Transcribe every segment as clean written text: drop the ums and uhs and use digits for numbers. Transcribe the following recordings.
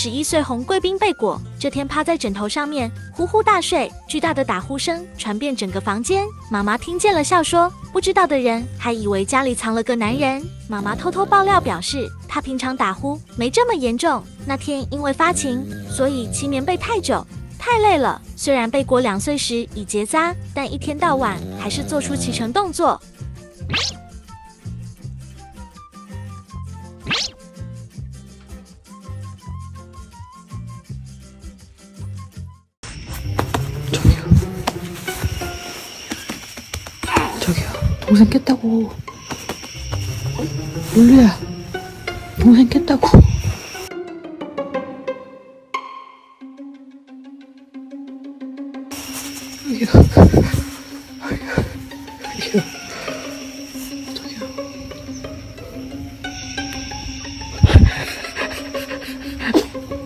11岁红贵宾贝果这天趴在枕头上面呼呼大睡，巨大的打呼声传遍整个房间。妈妈听见了，笑说：“不知道的人还以为家里藏了个男人。”妈妈偷偷爆料表示，她平常打呼没这么严重，那天因为发情，所以骑棉被太久，太累了。虽然贝果2岁时已结扎，但一天到晚还是做出骑乘动作。저기요, 동생 깼다고. 룰루야, 동생 깼다고. 저기요, 저기요.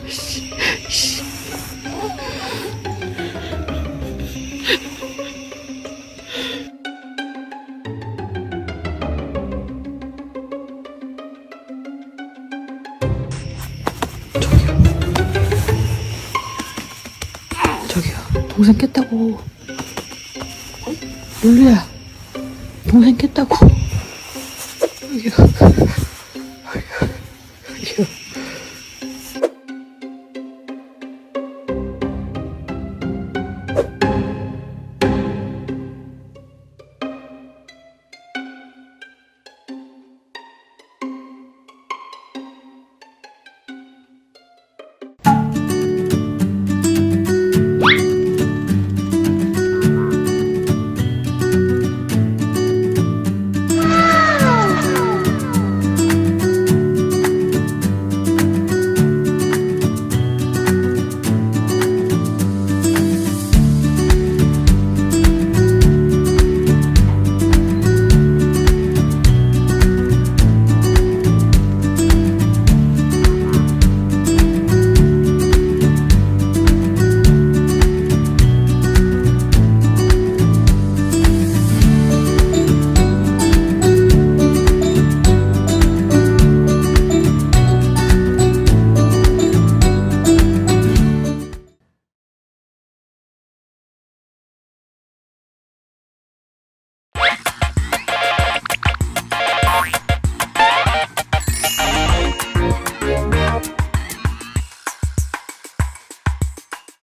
씨. 저기요, 동생 깼다고. 룰루야, 동생 깼다고. 저기요.